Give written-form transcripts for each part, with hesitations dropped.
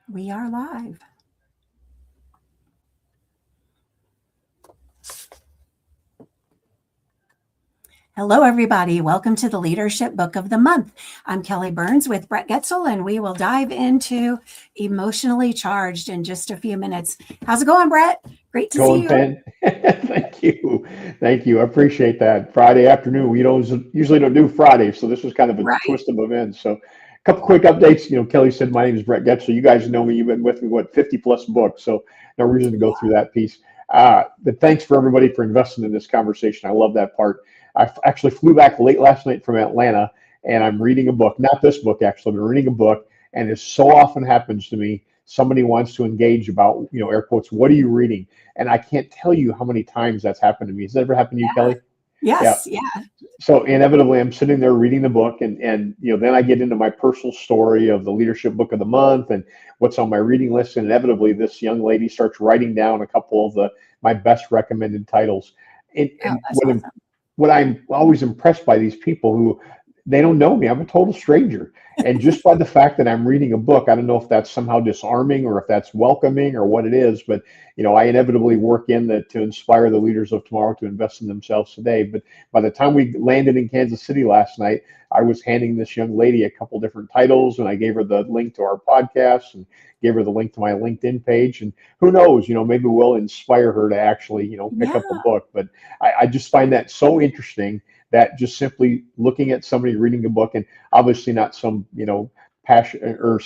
We are live. Hello, everybody. Welcome to the Leadership Book of the Month. I'm Kelly Burns with Brett Goetzel, and we will dive into Emotionally Charged in just a few minutes. How's it going, Brett? Great to see you. Ben. Thank you. Thank you. I appreciate that. Friday afternoon. We usually don't do Fridays, so this was kind of a twist of events. So a couple quick updates. Kelly said my name is Brett Goetzel. You guys know me. You've been with me, 50 plus books, so no reason to go through that piece. But thanks for everybody for investing in this conversation. I love that part. I actually flew back late last night from Atlanta, and I'm reading a book. Not this book, actually. I'm reading a book, and it so often happens to me. Somebody wants to engage about, air quotes, what are you reading? And I can't tell you how many times that's happened to me. Has that ever happened to you, Kelly? Yes, yeah. So inevitably, I'm sitting there reading the book, and then I get into my personal story of the Leadership Book of the Month and what's on my reading list. And inevitably, this young lady starts writing down a couple of my best recommended titles. What I'm always impressed by these people who they don't know me. I'm a total stranger. And just by the fact that I'm reading a book, I don't know if that's somehow disarming or if that's welcoming or what it is, but I inevitably work to inspire the leaders of tomorrow to invest in themselves today. But by the time we landed in Kansas City last night, I was handing this young lady a couple different titles, and I gave her the link to our podcast and gave her the link to my LinkedIn page. And who knows, maybe we'll inspire her to actually, pick up the book. But I just find that so interesting that just simply looking at somebody reading a book, and obviously not some, passion or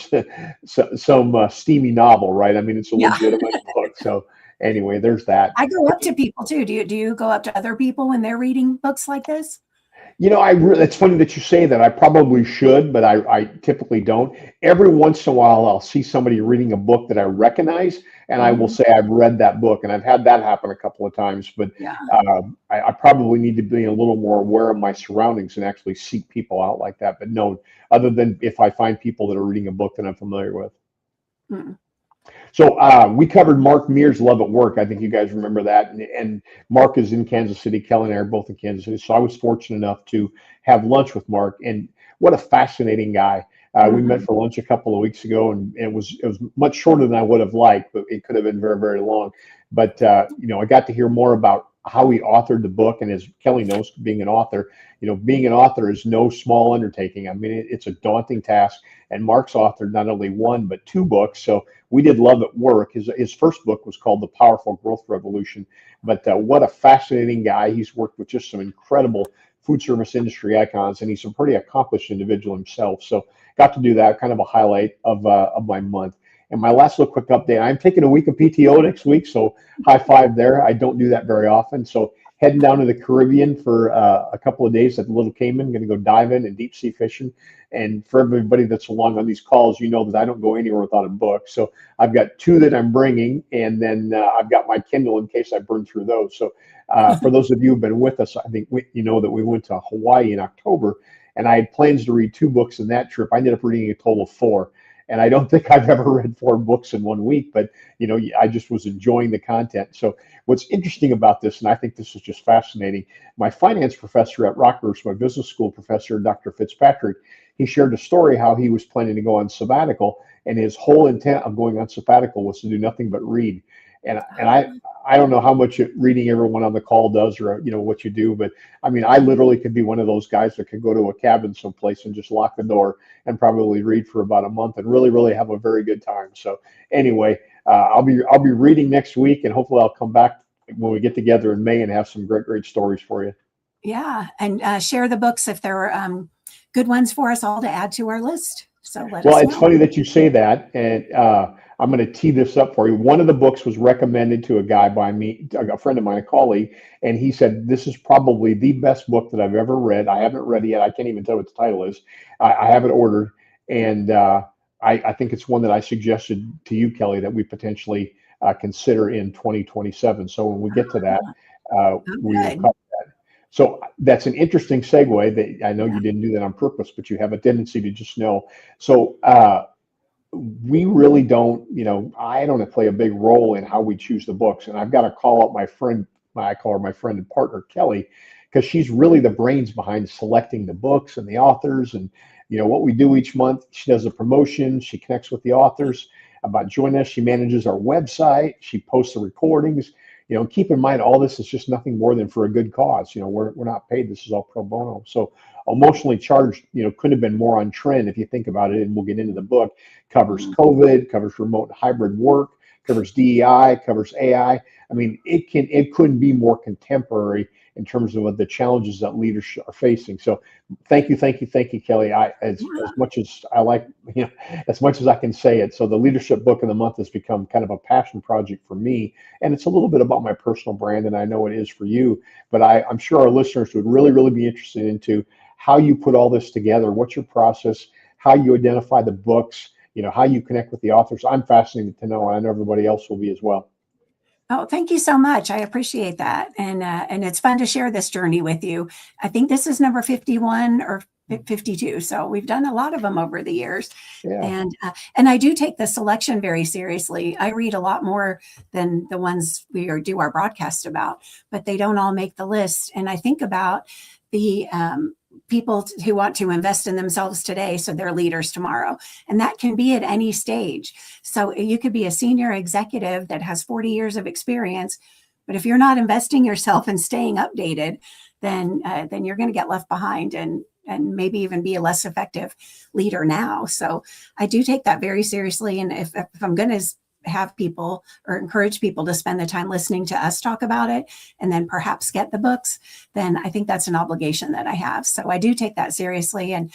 some steamy novel, right? I mean, it's a legitimate book. So anyway, there's that. I go up to people too. Do you go up to other people when they're reading books like this? It's funny that you say that. I probably should, but I typically don't. Every once in a while, I'll see somebody reading a book that I recognize, and I will say I've read that book, and I've had that happen a couple of times. But I probably need to be a little more aware of my surroundings and actually seek people out like that. But no, other than if I find people that are reading a book that I'm familiar with. Mm. So we covered Mark Mears' Love at Work. I think you guys remember that. And Mark is in Kansas City. Kelly and I are both in Kansas City. So I was fortunate enough to have lunch with Mark. And what a fascinating guy. We met for lunch a couple of weeks ago, and it was much shorter than I would have liked, but it could have been very, very long. But, I got to hear more about how he authored the book. And as Kelly knows, being an author is no small undertaking. I mean, it's a daunting task. And Mark's authored not only one, but two books. So we did Love at Work. His first book was called The Powerful Growth Revolution. But what a fascinating guy. He's worked with just some incredible food service industry icons, and he's a pretty accomplished individual himself. So got to do that, kind of a highlight of my month. And my last little quick update, I'm taking a week of PTO next week, so high five there. I don't do that very often. So heading down to the Caribbean for a couple of days at the Little Cayman, going to go dive in and deep sea fishing. And for everybody that's along on these calls, you know that I don't go anywhere without a book. So I've got two that I'm bringing, and then I've got my Kindle in case I burn through those. So for those of you who've been with us, I think you know that we went to Hawaii in October, and I had plans to read 2 books in that trip. I ended up reading a total of 4. And I don't think I've ever read 4 books in 1 week, but I just was enjoying the content. So what's interesting about this, and I think this is just fascinating, my finance professor at Rockhurst, my business school professor, Dr. Fitzpatrick, he shared a story how he was planning to go on sabbatical, and his whole intent of going on sabbatical was to do nothing but read. And I don't know how much reading everyone on the call does, or what you do, but I mean, I literally could be one of those guys that could go to a cabin someplace and just lock the door and probably read for about a month and really, really have a very good time. So anyway, I'll be reading next week, and hopefully I'll come back when we get together in May and have some great stories for you. Yeah, and share the books if there are good ones for us all to add to our list. So it's funny that you say that, and I'm going to tee this up for you. One of the books was recommended to a guy by me, a friend of mine, a colleague, and he said, this is probably the best book that I've ever read. I haven't read it yet. I can't even tell what the title is. I have it ordered, and I think it's one that I suggested to you, Kelly, that we potentially consider in 2027. So when we get to that, we will cover that. So that's an interesting segue. That I know you didn't do that on purpose, but you have a tendency to just know. So we really don't, I don't play a big role in how we choose the books. And I've got to call up my friend, I call her my friend and partner, Kelly, because she's really the brains behind selecting the books and the authors and, what we do each month. She does the promotion, she connects with the authors. about joining us. She manages our website. She posts the recordings. Keep in mind, all this is just nothing more than for a good cause. We're not paid. This is all pro bono. So emotionally charged, couldn't have been more on trend if you think about it. And we'll get into the book. Covers COVID, covers remote and hybrid work, covers DEI, covers AI. I mean, it couldn't be more contemporary in terms of the challenges that leaders are facing. So thank you, Kelly. As much as I like, as much as I can say it. So the leadership book of the month has become kind of a passion project for me. And it's a little bit about my personal brand, and I know it is for you, but I'm sure our listeners would really, really be interested into how you put all this together. What's your process? How you identify the books? How you connect with the authors. I'm fascinated to know, and I know everybody else will be as well. Oh, thank you so much. I appreciate that. And it's fun to share this journey with you. I think this is number 51 or 52. So we've done a lot of them over the years. Yeah. And I do take the selection very seriously. I read a lot more than the ones we do our broadcast about, but they don't all make the list. And I think about the people who want to invest in themselves today so they're leaders tomorrow. And that can be at any stage. So you could be a senior executive that has 40 years of experience, but if you're not investing yourself and staying updated, then you're going to get left behind and maybe even be a less effective leader now. So I do take that very seriously. And if I'm going to have people or encourage people to spend the time listening to us talk about it and then perhaps get the books, then I think that's an obligation that I have. So I do take that seriously and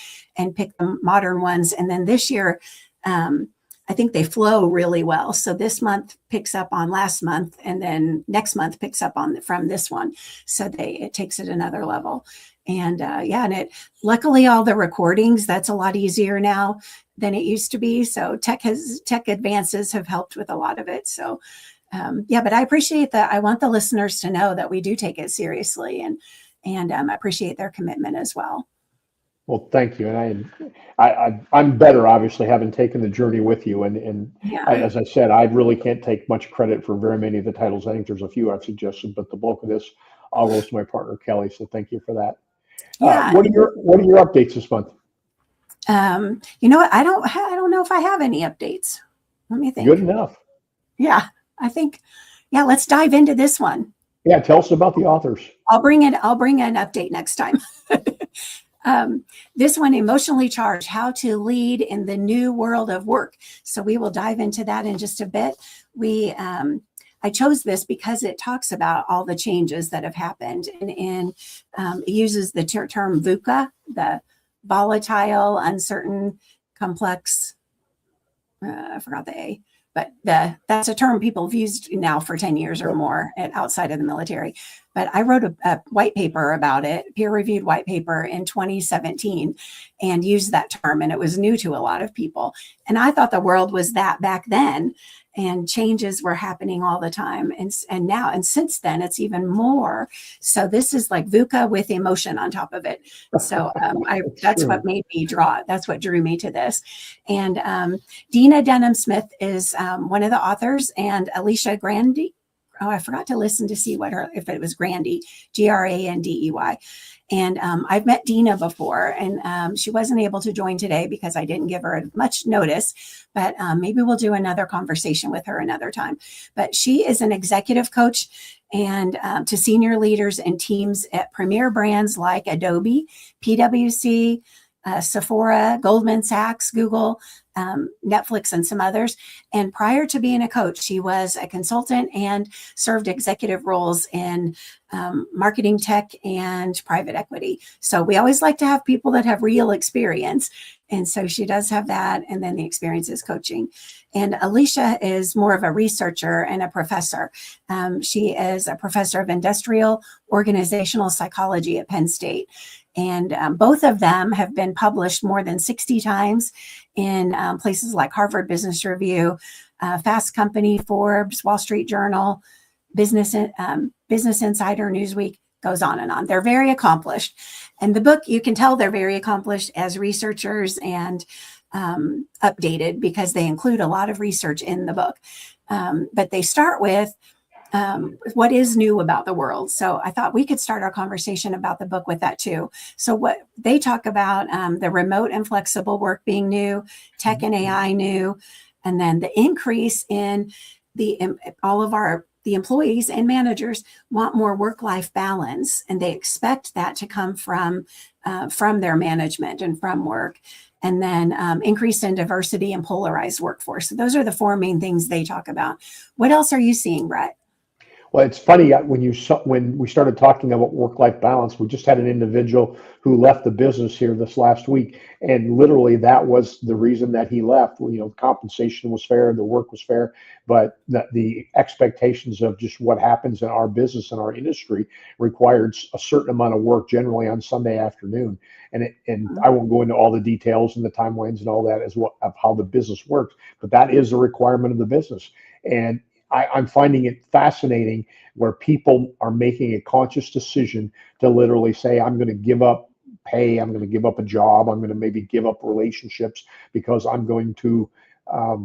pick the modern ones. And then this year, I think they flow really well. So this month picks up on last month, and then next month picks up on from this one. So it takes it another level. And and luckily all the recordings, that's a lot easier now than it used to be. So tech advances have helped with a lot of it. So but I appreciate that. I want the listeners to know that we do take it seriously, and I appreciate their commitment as well. Well, thank you. And I'm better, obviously, having taken the journey with you. As I said, I really can't take much credit for very many of the titles. I think there's a few I've suggested, but the bulk of this all goes to my partner, Kelly. So thank you for that. Yeah. What are your updates this month? You know what? I don't know if I have any updates. Let me think. Good enough. Yeah, I think. Yeah, let's dive into this one. Yeah, tell us about the authors. I'll bring an update next time. This one, Emotionally Charged, How to Lead in the New World of Work. So we will dive into that in just a bit. I chose this because it talks about all the changes that have happened, and it uses the term VUCA, the volatile, uncertain, complex. I forgot the A, but that's a term people have used now for 10 years or more outside of the military. But I wrote a white paper about it, peer-reviewed white paper in 2017, and used that term, and it was new to a lot of people. And I thought the world was that back then, and changes were happening all the time. And now, and since then, it's even more. So this is like VUCA with emotion on top of it. So that's what made me draw. That's what drew me to this. And Dina Denham Smith is one of the authors, and Alicia Grandey. Oh, I forgot to listen to see if it was Grandey, Grandey. And I've met Dina before, and she wasn't able to join today because I didn't give her much notice, but maybe we'll do another conversation with her another time. But she is an executive coach and to senior leaders and teams at premier brands like Adobe, PwC, Sephora, Goldman Sachs, Google, Netflix, and some others. And prior to being a coach, she was a consultant and served executive roles in marketing, tech, and private equity. So we always like to have people that have real experience. And so she does have that. And then the experience is coaching. And Alicia is more of a researcher and a professor. She is a professor of industrial organizational psychology at Penn State. And both of them have been published more than 60 times in places like Harvard Business Review, Fast Company, Forbes, Wall Street Journal, Business Insider, Newsweek, goes on and on. They're very accomplished. And the book, you can tell they're very accomplished as researchers and updated because they include a lot of research in the book. But they start with what is new about the world. So I thought we could start our conversation about the book with that too. So what they talk about, the remote and flexible work being new, tech and AI new, And then the increase in the employees and managers want more work-life balance, and they expect that to come from their management and from work. And then increase in diversity and polarized workforce. So those are the four main things they talk about. What else are you seeing, Brett? Well, it's funny when we started talking about work-life balance, we just had an individual who left the business here this last week, and literally that was the reason that he left. You know, compensation was fair, the work was fair, but the expectations of just what happens in our business and our industry required a certain amount of work, generally on Sunday afternoon. And I won't go into all the details and the timelines and all that of how the business works, but that is a requirement of the business. And I'm finding it fascinating where people are making a conscious decision to literally say, I'm going to give up pay, I'm going to give up a job, I'm going to maybe give up relationships because I'm going to, how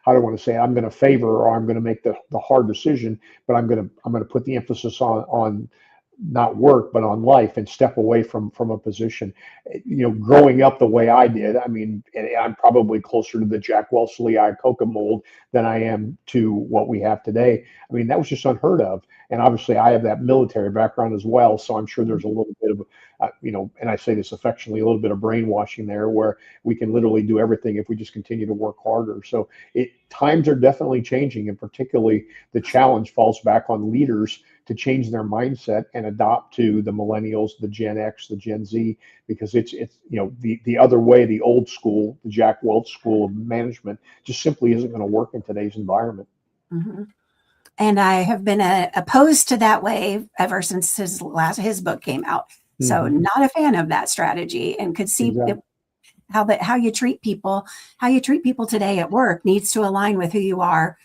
do I want to say it? I'm going to favor, or I'm going to make the hard decision, but I'm going to put the emphasis on not work, but on life, and step away from a position. You know, growing up the way I did, I mean, and I'm probably closer to the 𝗵𝗊𝘆𝘀𝘍𝑖𝑎 mold than I am to what we have today. I mean, that was just unheard of. And obviously I have that military background as well. So I'm sure there's a little bit of, you know, and I say this affectionately, a little bit of brainwashing there, where we can literally do everything if we just continue to work harder. So times are definitely changing, and particularly the challenge falls back on leaders to change their mindset and adopt to the millennials, the Gen X, the Gen Z, because it's you know, the other way, the old school, the Jack Welch school of management just simply isn't going to work in today's environment. Mm-hmm. And I have been opposed to that way ever since his book came out. Mm-hmm. So not a fan of that strategy, and could see exactly how you treat people today at work needs to align with who you are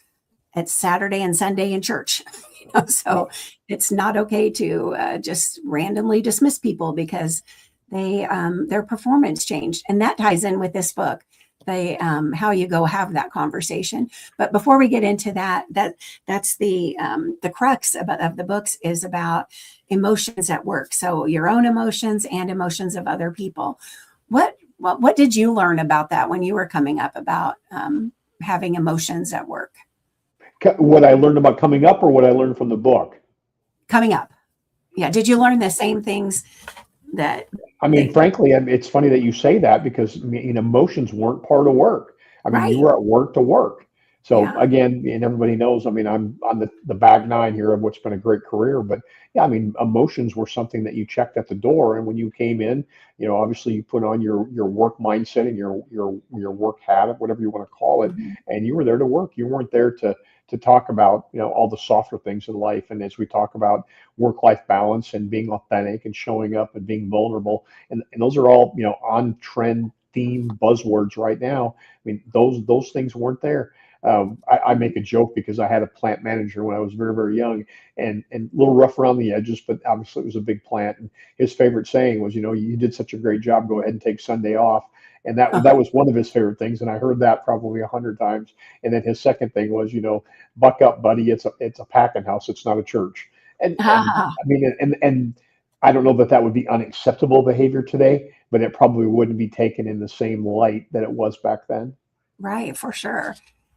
at Saturday and Sunday in church. You know, so it's not okay to just randomly dismiss people because their performance changed. And that ties in with this book, how you go have that conversation. But before we get into that's the crux of the books is about emotions at work. So your own emotions and emotions of other people. What did you learn about that when you were coming up about having emotions at work? What I learned about coming up, or what I learned from the book? Coming up. Yeah. Did you learn the same things that? I mean, frankly, it's funny that you say that, because emotions weren't part of work. I mean, right. You were at work to work. So yeah. Again, and everybody knows, I mean, I'm on the back nine here of what's been a great career, but yeah, I mean, emotions were something that you checked at the door. And when you came in, you know, obviously you put on your work mindset and your work hat, whatever you want to call it. Mm-hmm. And you were there to work. You weren't there to talk about, you know, all the softer things in life. And as we talk about work-life balance and being authentic and showing up and being vulnerable, and those are all, you know, on trend theme buzzwords right now. I mean, those things weren't there. I make a joke because I had a plant manager when I was very, very young, and a little rough around the edges, but obviously it was a big plant. And his favorite saying was, you know, you did such a great job, go ahead and take Sunday off. And that was one of his favorite things. And I heard that probably 100 times. And then his second thing was, you know, buck up, buddy. It's a packing house. It's not a church. And I mean, and I don't know that would be unacceptable behavior today, but it probably wouldn't be taken in the same light that it was back then. Right, for sure.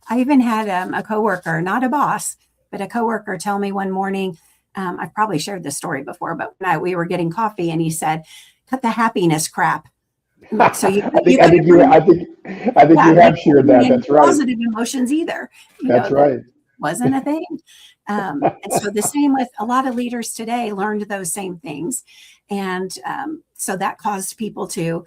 I even had a coworker, not a boss, but a coworker tell me one morning, I've probably shared this story before, but we were getting coffee and he said, cut the happiness crap. So I think you have shared that. That's right. Positive emotions either. That's right. Wasn't a thing. And so the same with a lot of leaders today learned those same things. And so that caused people to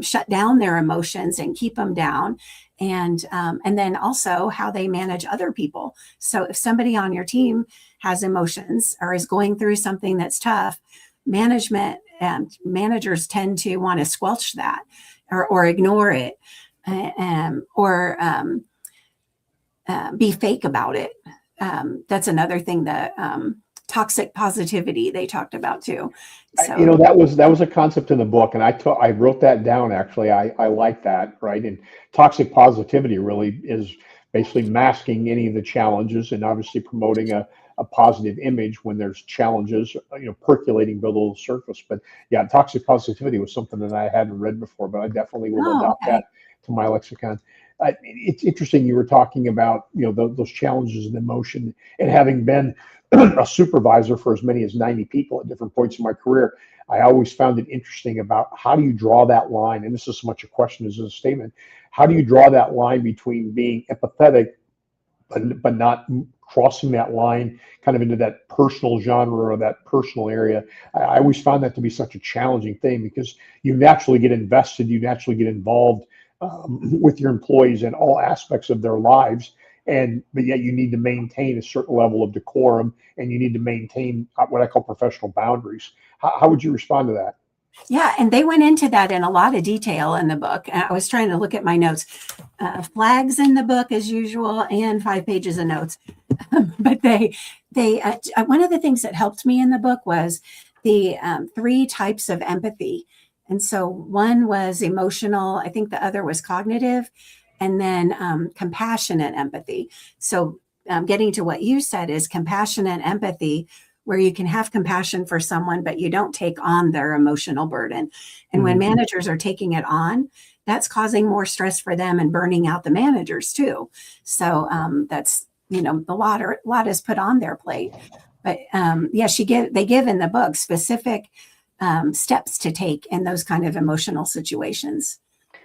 shut down their emotions and keep them down. And then also how they manage other people. So if somebody on your team has emotions or is going through something that's tough, managers tend to want to squelch that or ignore it or be fake about it. That's another thing that toxic positivity they talked about too. So, you know, that was a concept in the book, and I wrote that down actually. I like that, right? And toxic positivity really is basically masking any of the challenges and obviously promoting a positive image when there's challenges, you know, percolating below the surface. But yeah, toxic positivity was something that I hadn't read before, but I definitely will adopt that to my lexicon. it's interesting you were talking about, those challenges and emotion, and having been a supervisor for as many as 90 people at different points in my career. I always found it interesting about how do you draw that line, and this is as much a question as a statement. How do you draw that line between being empathetic but not crossing that line kind of into that personal genre or that personal area? I always found that to be such a challenging thing, because you naturally get invested, you naturally get involved with your employees in all aspects of their lives. But yet you need to maintain a certain level of decorum, and you need to maintain what I call professional boundaries. How would you respond to that? Yeah, and they went into that in a lot of detail in the book. I was trying to look at my notes. Flags in the book as usual, and 5 pages of notes. But one of the things that helped me in the book was the 3 types of empathy. And so one was emotional, I think the other was cognitive, and then compassionate empathy. So getting to what you said is compassionate empathy, where you can have compassion for someone, but you don't take on their emotional burden. And when managers are taking it on, that's causing more stress for them and burning out the managers too. So that's, a lot is put on their plate. But yeah, they give in the book specific steps to take in those kind of emotional situations.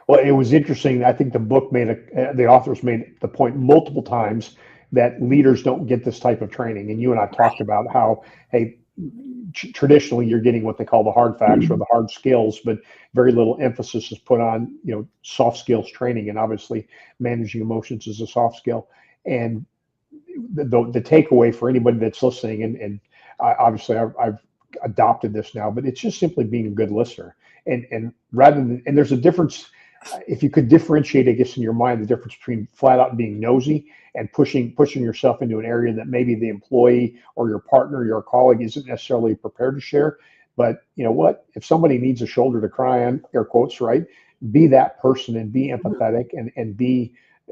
Well, it was interesting. I think the book the authors made the point multiple times that leaders don't get this type of training. And you and I talked about how, hey, traditionally you're getting what they call the hard facts or the hard skills, but very little emphasis is put on, soft skills training. And obviously managing emotions is a soft skill. And the takeaway for anybody that's listening, and obviously I've adopted this now, but it's just simply being a good listener. And rather than, and there's a difference, if you could differentiate, I guess, in your mind, the difference between flat out being nosy and pushing yourself into an area that maybe the employee or your partner, your colleague isn't necessarily prepared to share. But you know what? If somebody needs a shoulder to cry on, air quotes, right? Be that person and be empathetic and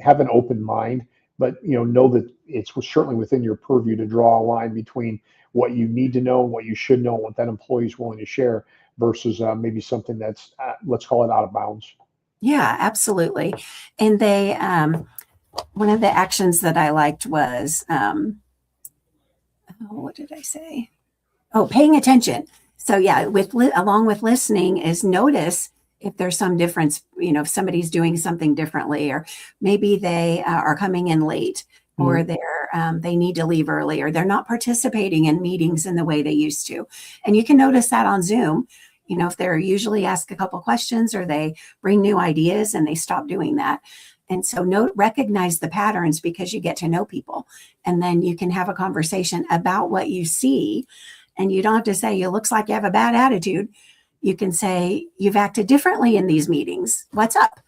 have an open mind. But know that it's certainly within your purview to draw a line between what you need to know and what you should know, and what that employee is willing to share, versus maybe something that's let's call it out of bounds. Yeah, absolutely. And they, one of the actions that I liked was, what did I say? Oh, paying attention. So yeah, along with listening is notice if there's some difference, if somebody's doing something differently, or maybe they are coming in late, or they need to leave early, or they're not participating in meetings in the way they used to. And you can notice that on Zoom. If they're usually ask a couple questions, or they bring new ideas and they stop doing that. And so recognize the patterns, because you get to know people, and then you can have a conversation about what you see. And you don't have to say, it looks like you have a bad attitude. You can say, you've acted differently in these meetings. What's up?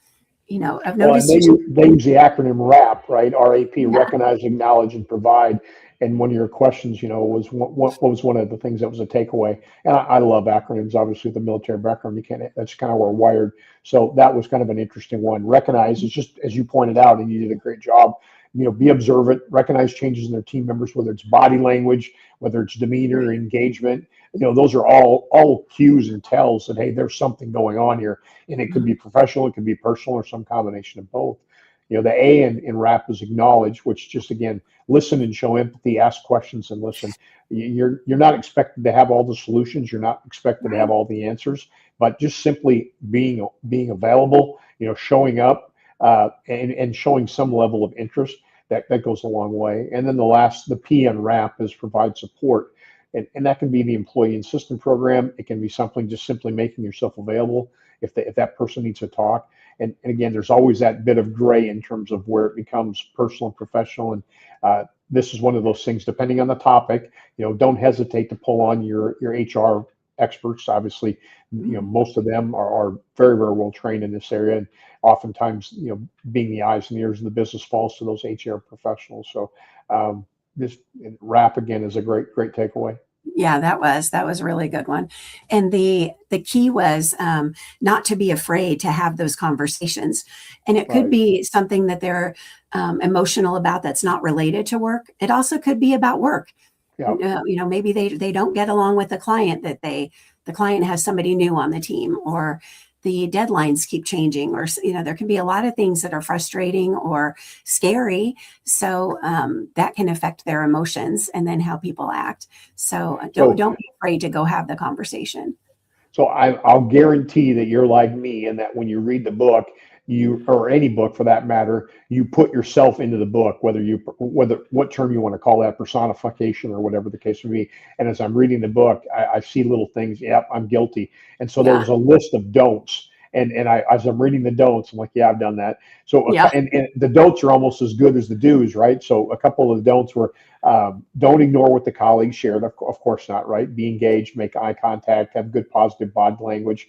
I've noticed. They use the acronym RAP, right? RAP, recognize, acknowledge, and provide. And one of your questions, was what was one of the things that was a takeaway? And I love acronyms, obviously, with the military background. That's kind of where we're wired. So that was kind of an interesting one. Recognize is just, as you pointed out, and you did a great job, be observant, recognize changes in their team members, whether it's body language, whether it's demeanor, engagement. Those are all cues and tells that, hey, there's something going on here. And it could be professional, it could be personal, or some combination of both. The A in RAP is acknowledge, which just, again, listen and show empathy, ask questions and listen. You're not expected to have all the solutions. You're not expected to have all the answers, but just simply being available, showing up and showing some level of interest, that goes a long way. And then the P in RAP is provide support. And that can be the employee assistance program. It can be something just simply making yourself available if that person needs to talk. And again, there's always that bit of gray in terms of where it becomes personal and professional. And this is one of those things, depending on the topic, don't hesitate to pull on your HR experts. Obviously, most of them are very, very well trained in this area. And oftentimes, being the eyes and ears of the business falls to those HR professionals. So this RAP, again, is a great, great takeaway. Yeah, that was a really good one. And the key was not to be afraid to have those conversations. And it could be something that they're emotional about that's not related to work. It also could be about work. Yeah. Maybe they don't get along with the client, that the client has somebody new on the team, or the deadlines keep changing, or there can be a lot of things that are frustrating or scary. So that can affect their emotions and then how people act. So don't be afraid to go have the conversation. So I'll guarantee that you're like me, and that when you read the book, or any book for that matter, you put yourself into the book, whether what term you want to call that, personification or whatever the case may be. And as I'm reading the book, I see little things. Yep, I'm guilty. And so there was a list of don'ts. And as I'm reading the don'ts, I'm like, yeah, I've done that. So and the don'ts are almost as good as the do's, right? So a couple of the don'ts were, don't ignore what the colleagues shared. Of course not, right? Be engaged, make eye contact, have good positive body language.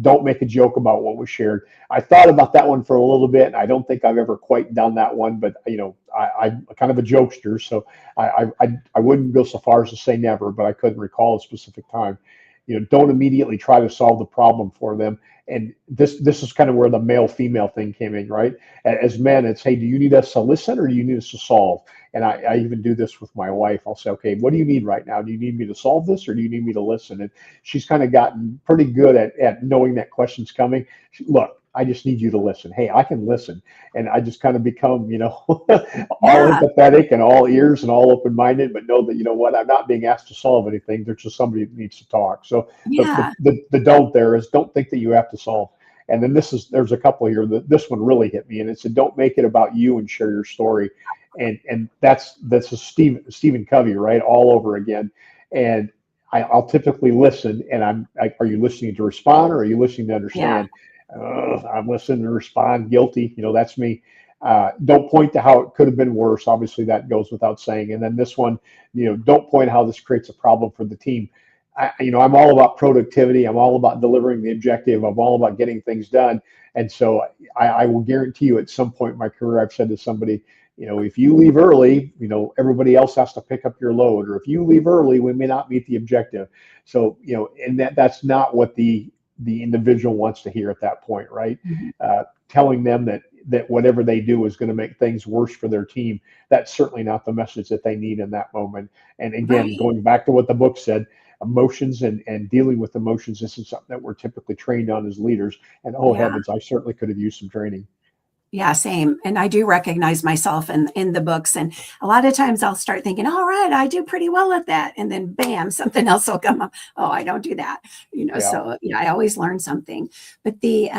Don't make a joke about what was shared. I thought about that one for a little bit. I don't think I've ever quite done that one, but I'm kind of a jokester, so I wouldn't go so far as to say never, but I couldn't recall a specific time. Don't immediately try to solve the problem for them. And this is kind of where the male-female thing came in, right? As men, it's, hey, do you need us to listen or do you need us to solve? And I even do this with my wife. I'll say, okay, what do you need right now? Do you need me to solve this or do you need me to listen? And she's kind of gotten pretty good at knowing that question's coming. Look, I just need you to listen. Hey, I can listen. And I just kind of become, all empathetic and all ears and all open-minded, but know that, what, I'm not being asked to solve anything. There's just somebody that needs to talk. So the don't there is, don't think that you have to solve. And then there's a couple here that this one really hit me. And it said, don't make it about you and share your story. And that's a Stephen Covey, right? All over again. And I'll typically listen, and I'm like, are you listening to respond or are you listening to understand? I'm listening to respond, guilty. That's me. Don't point to how it could have been worse. Obviously, that goes without saying. And then this one, don't point how this creates a problem for the team. I'm all about productivity. I'm all about delivering the objective. I'm all about getting things done. And so I will guarantee you at some point in my career, I've said to somebody, if you leave early, everybody else has to pick up your load. Or if you leave early, we may not meet the objective. So, and that's not what the individual wants to hear at that point, right? Mm-hmm. Telling them that whatever they do is going to make things worse for their team. That's certainly not the message that they need in that moment. And again, going back to what the book said, emotions and dealing with emotions, this is something that we're typically trained on as leaders. And heavens, I certainly could have used some training. Yeah, same. And I do recognize myself in the books. And a lot of times I'll start thinking, all right, I do pretty well at that. And then bam, something else will come up. Oh, I don't do that. So I always learn something. But the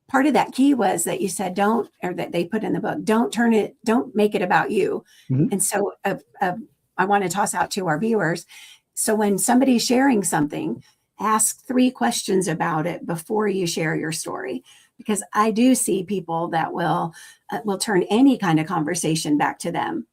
part of that key was that you said, that they put in the book, don't make it about you. Mm-hmm. And so I want to toss out to our viewers. So when somebody's sharing something, ask 3 questions about it before you share your story. Because I do see people that will turn any kind of conversation back to them.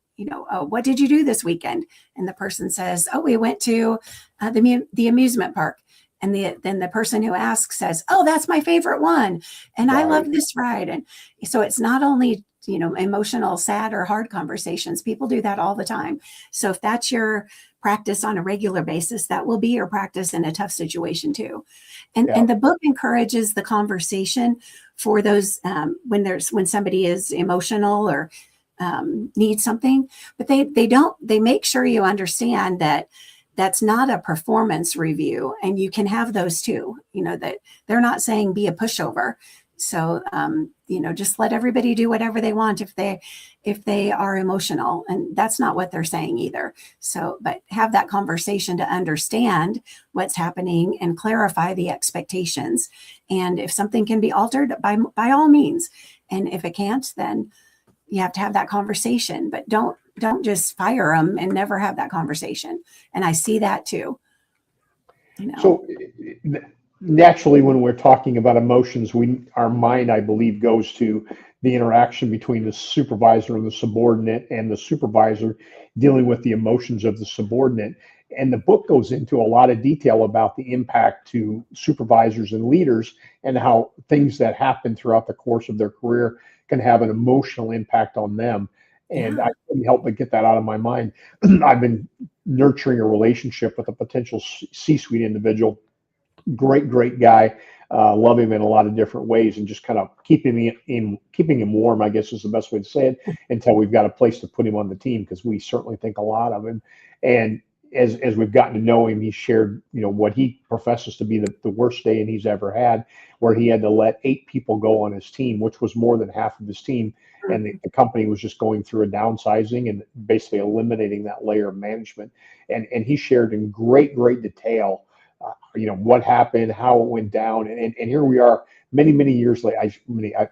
Oh, what did you do this weekend? And the person says, oh, we went to the amusement park. And then the person who asks says, oh, that's my favorite one. And I love this ride. And so it's not only, emotional, sad or hard conversations. People do that all the time. So if that's your practice on a regular basis, that will be your practice in a tough situation too. And the book encourages the conversation for those when somebody is emotional or needs something, but they make sure you understand that that's not a performance review, and you can have those too. That they're not saying be a pushover. So, just let everybody do whatever they want if they are emotional, and that's not what they're saying either. So, but have that conversation to understand what's happening and clarify the expectations. And if something can be altered, by all means. And if it can't, then you have to have that conversation, but don't just fire them and never have that conversation. And I see that too. So naturally, when we're talking about emotions, our mind, I believe, goes to the interaction between the supervisor and the subordinate, and the supervisor dealing with the emotions of the subordinate. And the book goes into a lot of detail about the impact to supervisors and leaders, and how things that happen throughout the course of their career can have an emotional impact on them. And I couldn't help but get that out of my mind. I've been nurturing a relationship with a potential C-suite individual. Great guy. Love him in a lot of different ways, and just kind of keeping him warm, I guess is the best way to say it, until we've got a place to put him on the team, because we certainly think a lot of him. And as we've gotten to know him, he shared, what he professes to be the worst day and he's ever had, where he had to let 8 people go on his team, which was more than half of his team. And the company was just going through a downsizing and basically eliminating that layer of management. And he shared in great detail, what happened, how it went down. And here we are many years later,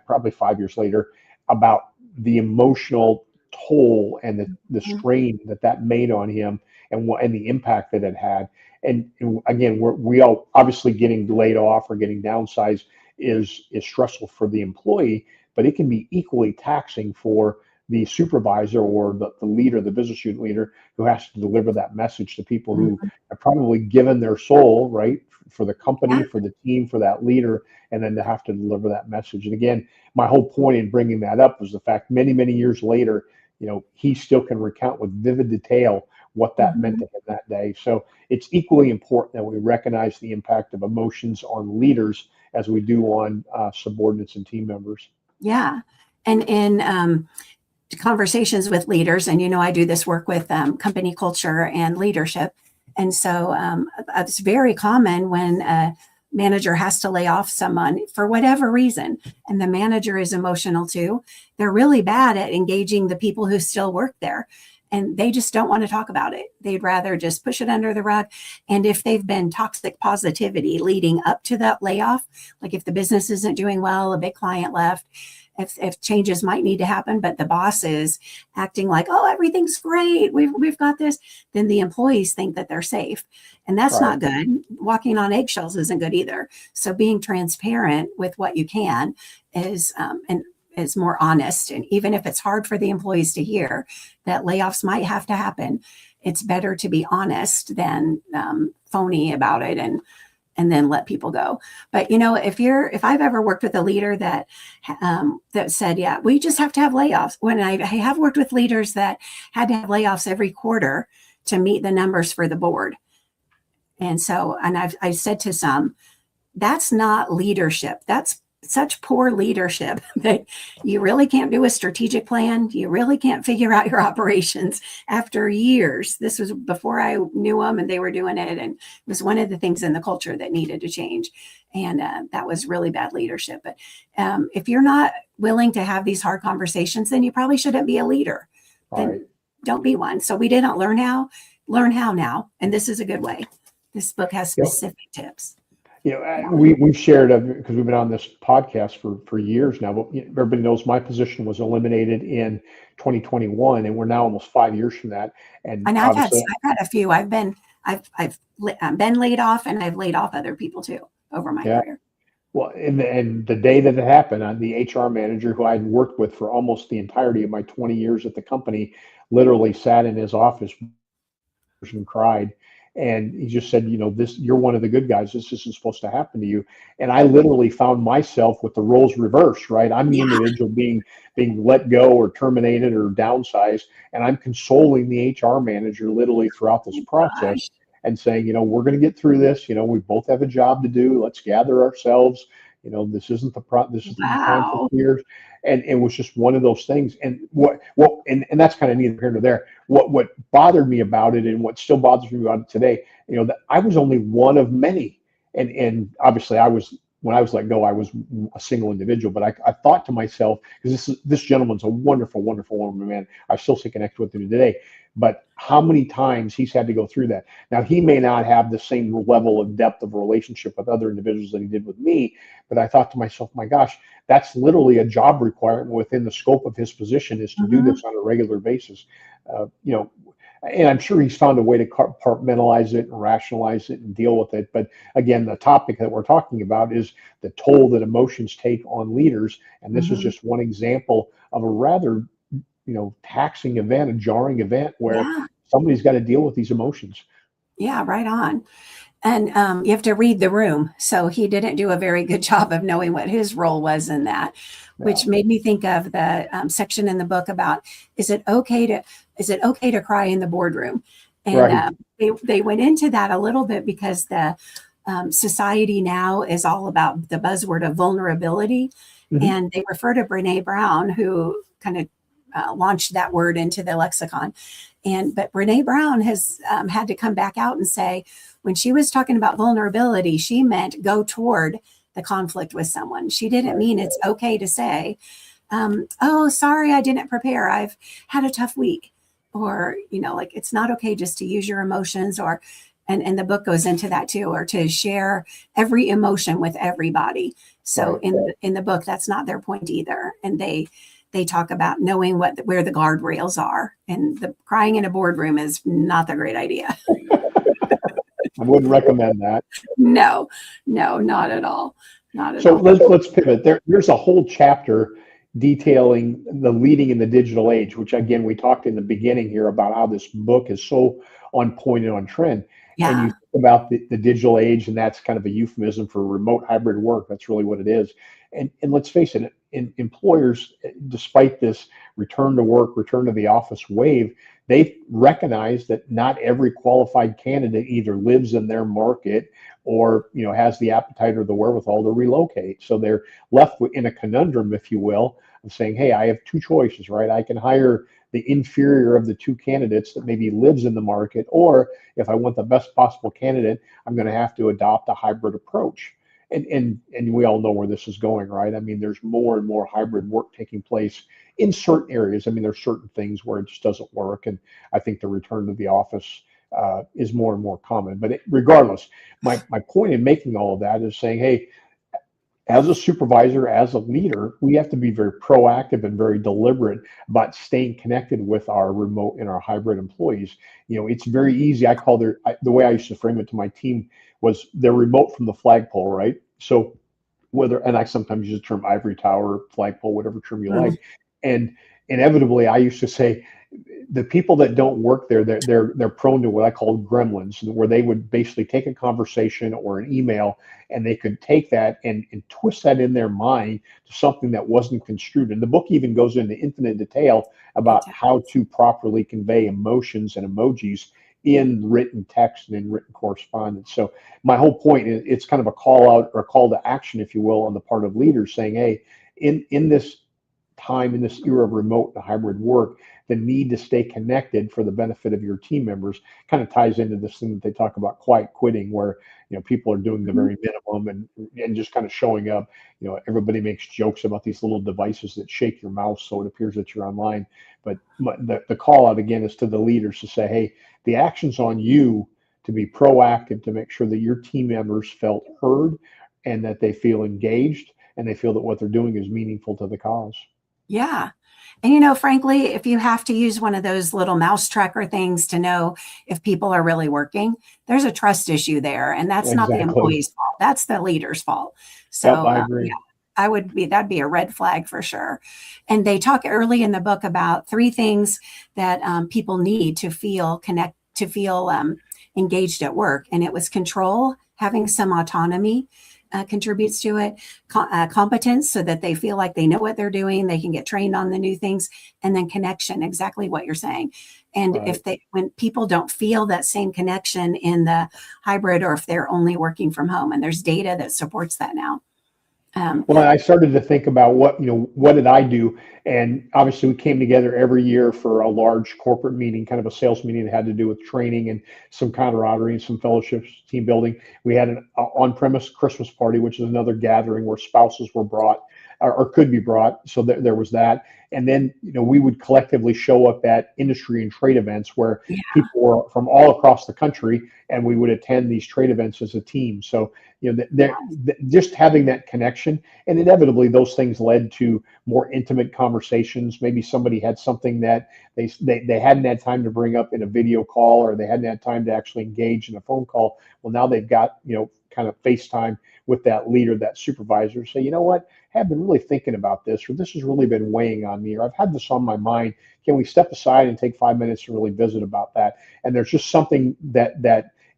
probably 5 years later, about the emotional toll and the strain that made on him and the impact that it had. And again, we all obviously getting laid off or getting downsized is stressful for the employee, but it can be equally taxing for the supervisor or the leader, the business unit leader, who has to deliver that message to people who have probably given their soul, right, for the company, for the team, for that leader, and then to have to deliver that message. And again, my whole point in bringing that up was the fact many years later, he still can recount with vivid detail what that meant to him that day. So it's equally important that we recognize the impact of emotions on leaders as we do on subordinates and team members. Yeah. And in conversations with leaders, and I do this work with company culture and leadership. And so it's very common when a manager has to lay off someone for whatever reason, and the manager is emotional too. They're really bad at engaging the people who still work there. And they just don't want to talk about it. They'd rather just push it under the rug. And if they've been toxic positivity leading up to that layoff, like if the business isn't doing well, a big client left, if changes might need to happen, but the boss is acting like, oh, everything's great, we've got this, then the employees think that they're safe. And that's not good. Walking on eggshells isn't good either. So being transparent with what you can is more honest. And even if it's hard for the employees to hear that layoffs might have to happen, it's better to be honest than phony about it and then let people go. But if I've ever worked with a leader that said, yeah, we just have to have layoffs. When I have worked with leaders that had to have layoffs every quarter to meet the numbers for the board. And so, and I've said to some, that's not leadership. That's such poor leadership that you really can't do a strategic plan. You really can't figure out your operations after years. This was before I knew them and they were doing it. And it was one of the things in the culture that needed to change. And that was really bad leadership. But if you're not willing to have these hard conversations, then you probably shouldn't be a leader. Then don't be one. So we didn't learn how now. And this is a good way. This book has specific tips. We've shared, because we've been on this podcast for years now, but everybody knows my position was eliminated in 2021, and we're now almost 5 years from that. And I've had a few. I've been laid off, and I've laid off other people too over my career. Well, and the day that it happened, the HR manager who I'd worked with for almost the entirety of my 20 years at the company literally sat in his office and cried. And he just said, you're one of the good guys. This isn't supposed to happen to you. And I literally found myself with the roles reversed, right? I'm the individual being let go or terminated or downsized. And I'm consoling the HR manager literally throughout this process and saying, we're going to get through this. We both have a job to do. Let's gather ourselves. This isn't the time for fears. And it was just one of those things. And and that's kind of neither here nor there. What bothered me about it, and what still bothers me about it today, that I was only one of many. And obviously when I was let go, I was a single individual. But I thought to myself, because this gentleman's a wonderful woman, man. I still stay connected with him today. But how many times he's had to go through that. Now, he may not have the same level of depth of relationship with other individuals that he did with me, but I thought to myself, my gosh, that's literally a job requirement within the scope of his position, is to do this on a regular basis. And I'm sure he's found a way to compartmentalize it and rationalize it and deal with it. But again, the topic that we're talking about is the toll that emotions take on leaders. And this is just one example of a rather taxing event, a jarring event where somebody's got to deal with these emotions. Yeah, right on. And you have to read the room. So he didn't do a very good job of knowing what his role was in that, which made me think of the section in the book about, is it okay to cry in the boardroom? And they went into that a little bit because the society now is all about the buzzword of vulnerability. And they refer to Brene Brown, who kind of launched that word into the lexicon. But Brene Brown has had to come back out and say, when she was talking about vulnerability, she meant go toward the conflict with someone. She didn't mean it's okay to say, oh, sorry, I didn't prepare. I've had a tough week. Or, like, it's not okay just to use your emotions, or, and the book goes into that too, or to share every emotion with everybody. So in the book, that's not their point either. And they talk about knowing where the guardrails are, and the crying in a boardroom is not the great idea. I wouldn't recommend that. No, not at all. Not at all. So let's pivot. There's a whole chapter detailing the leading in the digital age, which again, we talked in the beginning here about how this book is so on point and on trend. Yeah. And you think about the digital age, and that's kind of a euphemism for remote hybrid work. That's really what it is. And let's face it, employers, despite this return to work, return to the office wave, they recognize that not every qualified candidate either lives in their market or has the appetite or the wherewithal to relocate. So they're left in a conundrum, if you will, of saying, hey, I have two choices, right? I can hire the inferior of the two candidates that maybe lives in the market, or if I want the best possible candidate, I'm going to have to adopt a hybrid approach. And we all know where this is going, right? I mean, there's more and more hybrid work taking place in certain areas. I mean, there's certain things where it just doesn't work, and I think the return to the office is more and more common. But regardless, my point in making all of that is saying, hey, as a supervisor, as a leader, we have to be very proactive and very deliberate about staying connected with our remote and our hybrid employees. It's very easy. I call the way I used to frame it to my team was they're remote from the flagpole, right? So and I sometimes use the term ivory tower, flagpole, whatever term you like. And inevitably, I used to say, the people that don't work there, they're prone to what I call gremlins, where they would basically take a conversation or an email, and they could take that and twist that in their mind to something that wasn't construed. And the book even goes into infinite detail about how to properly convey emotions and emojis in written text and in written correspondence. So my whole point is, it's kind of a call out or a call to action, if you will, on the part of leaders saying, hey, in this time, in this era of remote and hybrid work, the need to stay connected for the benefit of your team members kind of ties into this thing that they talk about, quiet quitting, where people are doing the very minimum and just kind of showing up. Everybody makes jokes about these little devices that shake your mouse so it appears that you're online. But the call out again is to the leaders to say, hey, the action's on you to be proactive, to make sure that your team members felt heard and that they feel engaged and they feel that what they're doing is meaningful to the cause. Yeah. And, frankly, if you have to use one of those little mouse tracker things to know if people are really working, there's a trust issue there. And that's not the employee's fault. That's the leader's fault. So I agree. That'd be a red flag for sure. And they talk early in the book about 3 things that people need to feel engaged at work. And it was control, having some autonomy, contributes to it, competence, so that they feel like they know what they're doing, they can get trained on the new things, and then connection, exactly what you're saying. And when people don't feel that same connection in the hybrid, or if they're only working from home, and there's data that supports that now. Well, I started to think about what did I do? And obviously we came together every year for a large corporate meeting, kind of a sales meeting that had to do with training and some camaraderie and some fellowships, team building. We had an on-premise Christmas party, which is another gathering where spouses were brought or could be brought. So there was that. And then, we would collectively show up at industry and trade events where people were from all across the country, and we would attend these trade events as a team. So, just having that connection, and inevitably those things led to more intimate conversations. Maybe somebody had something that they hadn't had time to bring up in a video call, or they hadn't had time to actually engage in a phone call. Well, now they've got, kind of FaceTime with that leader, that supervisor, say, you know what, I've been really thinking about this, or this has really been weighing on me, or I've had this on my mind. Can we step aside and take 5 minutes to really visit about that? And there's just something that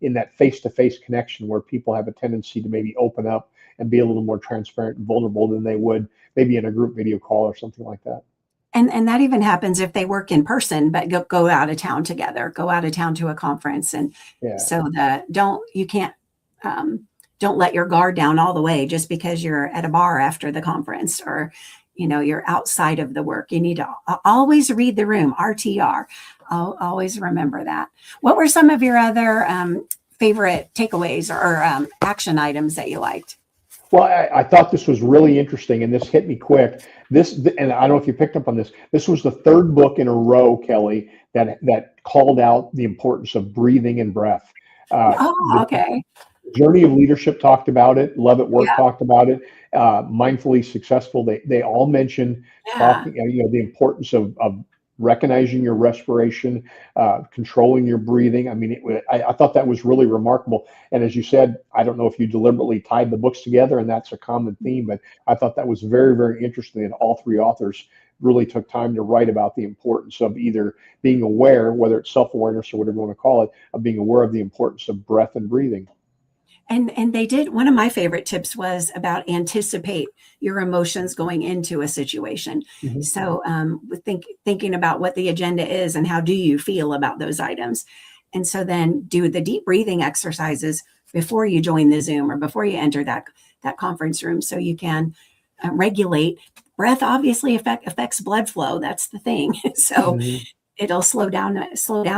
in that face-to-face connection where people have a tendency to maybe open up and be a little more transparent and vulnerable than they would maybe in a group video call or something like that. And that even happens if they work in person, but go out of town together, go out of town to a conference. And so don't let your guard down all the way just because you're at a bar after the conference, or, you're outside of the work. You need to always read the room, RTR. I'll always remember that. What were some of your other favorite takeaways or action items that you liked? Well, I thought this was really interesting, and this hit me quick. And I don't know if you picked up on this. This was the third book in a row, Kelly, that called out the importance of breathing and breath. Okay. Journey of Leadership talked about it. Love at Work talked about it. Mindfully Successful. They all mentioned talking. The importance of recognizing your respiration, controlling your breathing. I mean, I thought that was really remarkable. And as you said, I don't know if you deliberately tied the books together, and that's a common theme, but I thought that was very, very interesting. And all three authors really took time to write about the importance of either being aware, whether it's self-awareness or whatever you want to call it, of being aware of the importance of breath and breathing. And they did, one of my favorite tips was about anticipate your emotions going into a situation. Mm-hmm. So thinking about what the agenda is and how do you feel about those items. And so then do the deep breathing exercises before you join the Zoom or before you enter that conference room, so you can regulate. Breath obviously affects blood flow. That's the thing. So it'll slow down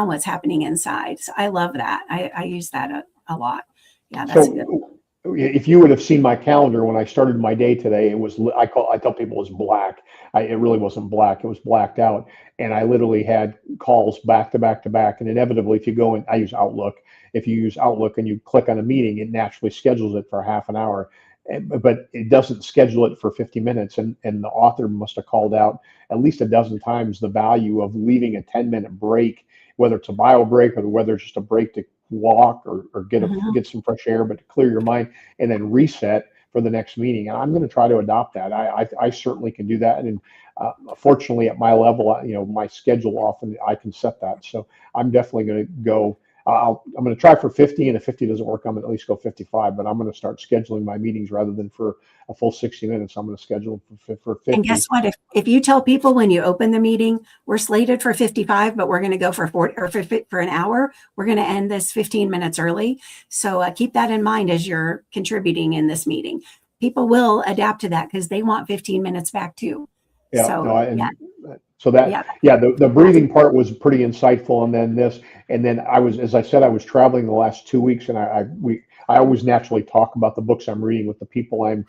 what's happening inside. So I love that. I use that a lot. Yeah, that's good. If you would have seen my calendar when I started my day today, it was, I tell people it was black. It really wasn't black. It was blacked out. And I literally had calls back to back to back. And inevitably, if you go and I use Outlook, if you use Outlook and you click on a meeting, it naturally schedules it for half an hour. But it doesn't schedule it for 50 minutes. And the author must have called out at least a dozen times the value of leaving a 10-minute break, whether it's a bio break or whether it's just a break to walk or get some fresh air, but to clear your mind and then reset for the next meeting. And I'm going to try to adopt that. I certainly can do that. And fortunately, at my level, my schedule often I can set that. So I'm definitely going to go. I'm going to try for 50, and if 50 doesn't work, I'm going to at least go 55. But I'm going to start scheduling my meetings rather than for a full 60 minutes. I'm going to schedule for 50. And guess what? If you tell people when you open the meeting, we're slated for 55, but we're going to go for 40 or for an hour, we're going to end this 15 minutes early. So keep that in mind as you're contributing in this meeting. People will adapt to that because they want 15 minutes back too. Yeah. So, the breathing part was pretty insightful. And then I was, as I said, I was traveling the last 2 weeks, and I always naturally talk about the books I'm reading with the people I'm,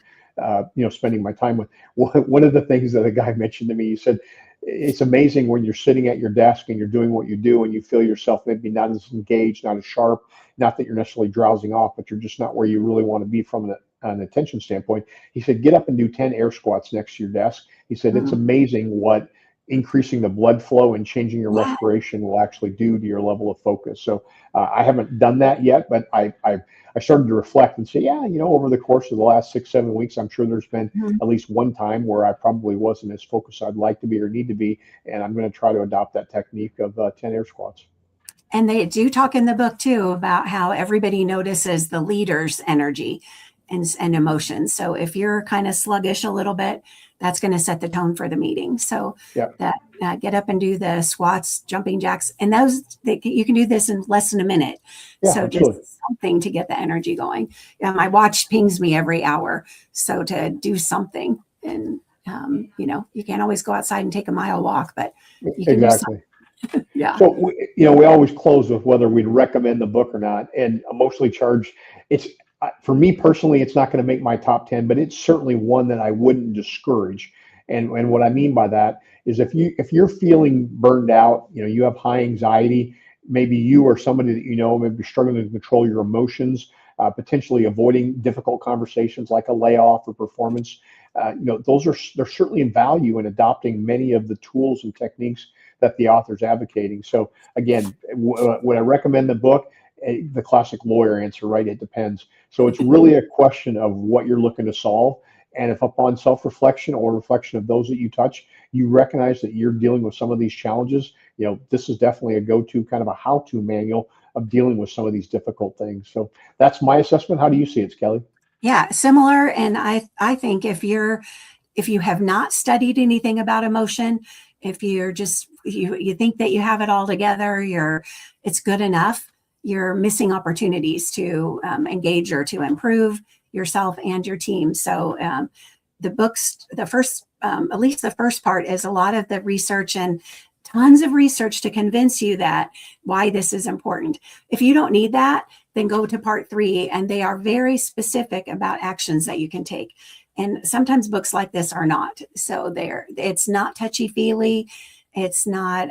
spending my time with. One of the things that a guy mentioned to me, he said, it's amazing when you're sitting at your desk and you're doing what you do and you feel yourself maybe not as engaged, not as sharp, not that you're necessarily drowsing off, but you're just not where you really want to be from an attention standpoint. He said, get up and do 10 air squats next to your desk. He said, it's amazing what increasing the blood flow and changing your respiration will actually do to your level of focus. So I haven't done that yet, but I started to reflect and say, over the course of the last 6-7 weeks, I'm sure there's been at least one time where I probably wasn't as focused as I'd like to be or need to be. And I'm going to try to adopt that technique of 10 air squats. And they do talk in the book too about how everybody notices the leader's energy and emotions. So if you're kind of sluggish a little bit, that's going to set the tone for the meeting. So that get up and do the squats, jumping jacks, and you can do this in less than a minute. Yeah, so absolutely. Just something to get the energy going. My watch pings me every hour. So to do something, and you can't always go outside and take a mile walk, but you can do something. Yeah. So we always close with whether we'd recommend the book or not. And Emotionally Charged, it's, for me personally, it's not going to make my top 10, but it's certainly one that I wouldn't discourage. And what I mean by that is if you're feeling burned out, you have high anxiety, maybe you or somebody that may be struggling to control your emotions, potentially avoiding difficult conversations like a layoff or performance, they're certainly in value in adopting many of the tools and techniques that the author's advocating. So again, would I recommend the book? The classic lawyer answer, right? It depends. So it's really a question of what you're looking to solve. And if upon self-reflection or reflection of those that you touch, you recognize that you're dealing with some of these challenges, this is definitely a go-to kind of a how-to manual of dealing with some of these difficult things. So that's my assessment. How do you see it, Kelly? Yeah, similar. And I think if you have not studied anything about emotion, if you're just, you think that you have it all together, it's good enough, you're missing opportunities to engage or to improve yourself and your team. So the first at least the first part is a lot of the research and tons of research to convince you that why this is important. If you don't need that, then go to part 3, and they are very specific about actions that you can take. And sometimes books like this are not. So it's not touchy-feely. It's not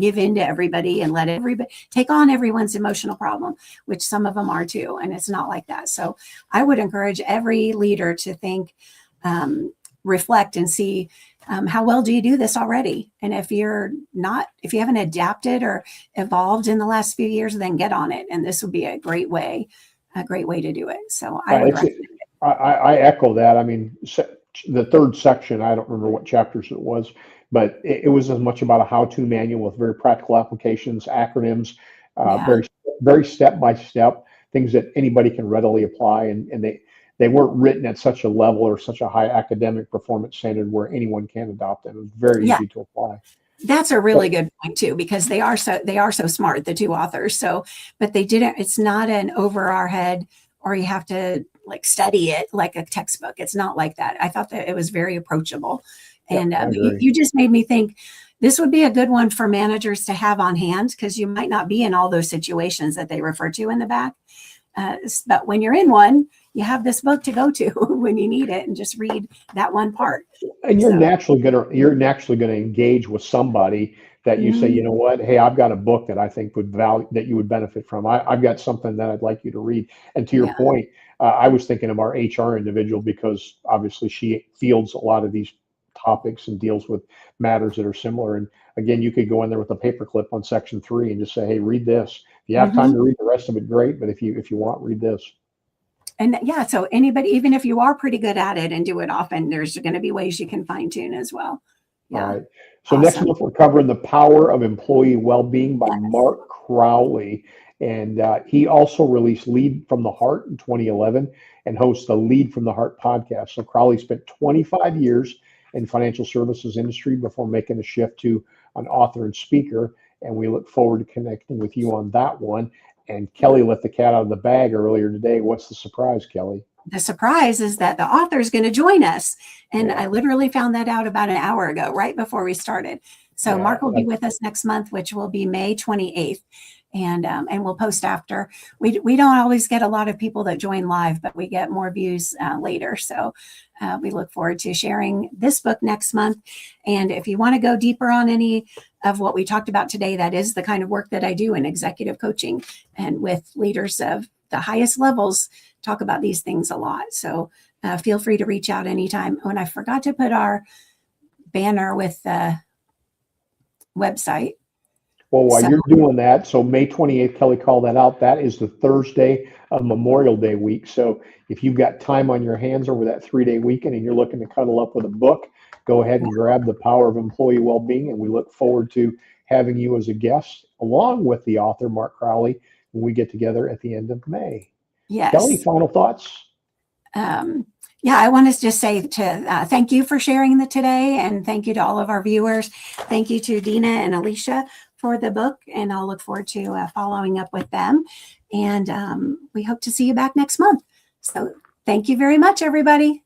give in to everybody and let everybody take on everyone's emotional problem, which some of them are too. And it's not like that. So I would encourage every leader to think, reflect and see how well do you do this already? And if you haven't adapted or evolved in the last few years, then get on it. And this would be a great way to do it. So I would recommend it. I echo that. I mean, the 3rd section, I don't remember what chapters it was, but it was as much about a how-to manual with very practical applications, acronyms, very, very step-by-step, things that anybody can readily apply. And they weren't written at such a level or such a high academic performance standard where anyone can adopt them. It was very easy to apply. That's a really good point too, because they are so smart, the 2 authors. So, but it's not an over our head, or you have to like study it like a textbook. It's not like that. I thought that it was very approachable. And you just made me think this would be a good one for managers to have on hand, because you might not be in all those situations that they refer to in the back. But when you're in one, you have this book to go to when you need it and just read that one part. And you're naturally gonna engage with somebody that you say, you know what, hey, I've got a book that I think that you would benefit from. I've got something that I'd like you to read. And to your point, I was thinking of our HR individual, because obviously she fields a lot of these topics and deals with matters that are similar. And again, you could go in there with a paperclip on section 3 and just say, hey, read this. If you have time to read the rest of it, great. But if you want, read this. And so anybody, even if you are pretty good at it and do it often, there's going to be ways you can fine tune as well. All right. So next month we're covering The Power of Employee Well-Being by Mark Crowley. And he also released Lead from the Heart in 2011 and hosts the Lead from the Heart podcast. So Crowley spent 25 years in financial services industry before making a shift to an author and speaker. And we look forward to connecting with you on that one. And Kelly let the cat out of the bag earlier today. What's the surprise, Kelly? The surprise is that the author is going to join us. And I literally found that out about an hour ago, right before we started. So Mark will be with us next month, which will be May 28th. And we'll post after. We don't always get a lot of people that join live, but we get more views later. So we look forward to sharing this book next month. And if you want to go deeper on any of what we talked about today, that is the kind of work that I do in executive coaching, and with leaders of the highest levels, talk about these things a lot. So feel free to reach out anytime. Oh, and I forgot to put our banner with the website. Well, while you're doing that, so May 28th, Kelly called that out. That is the Thursday of Memorial Day week. So if you've got time on your hands over that 3-day weekend and you're looking to cuddle up with a book, go ahead and grab The Power of Employee Well-Being. And we look forward to having you as a guest, along with the author, Mark Crowley, when we get together at the end of May. Yes. Kelly, final thoughts? I want to just say thank you for sharing today, and thank you to all of our viewers. Thank you to Dina and Alicia for the book, and I'll look forward to following up with them. And we hope to see you back next month. So thank you very much, everybody.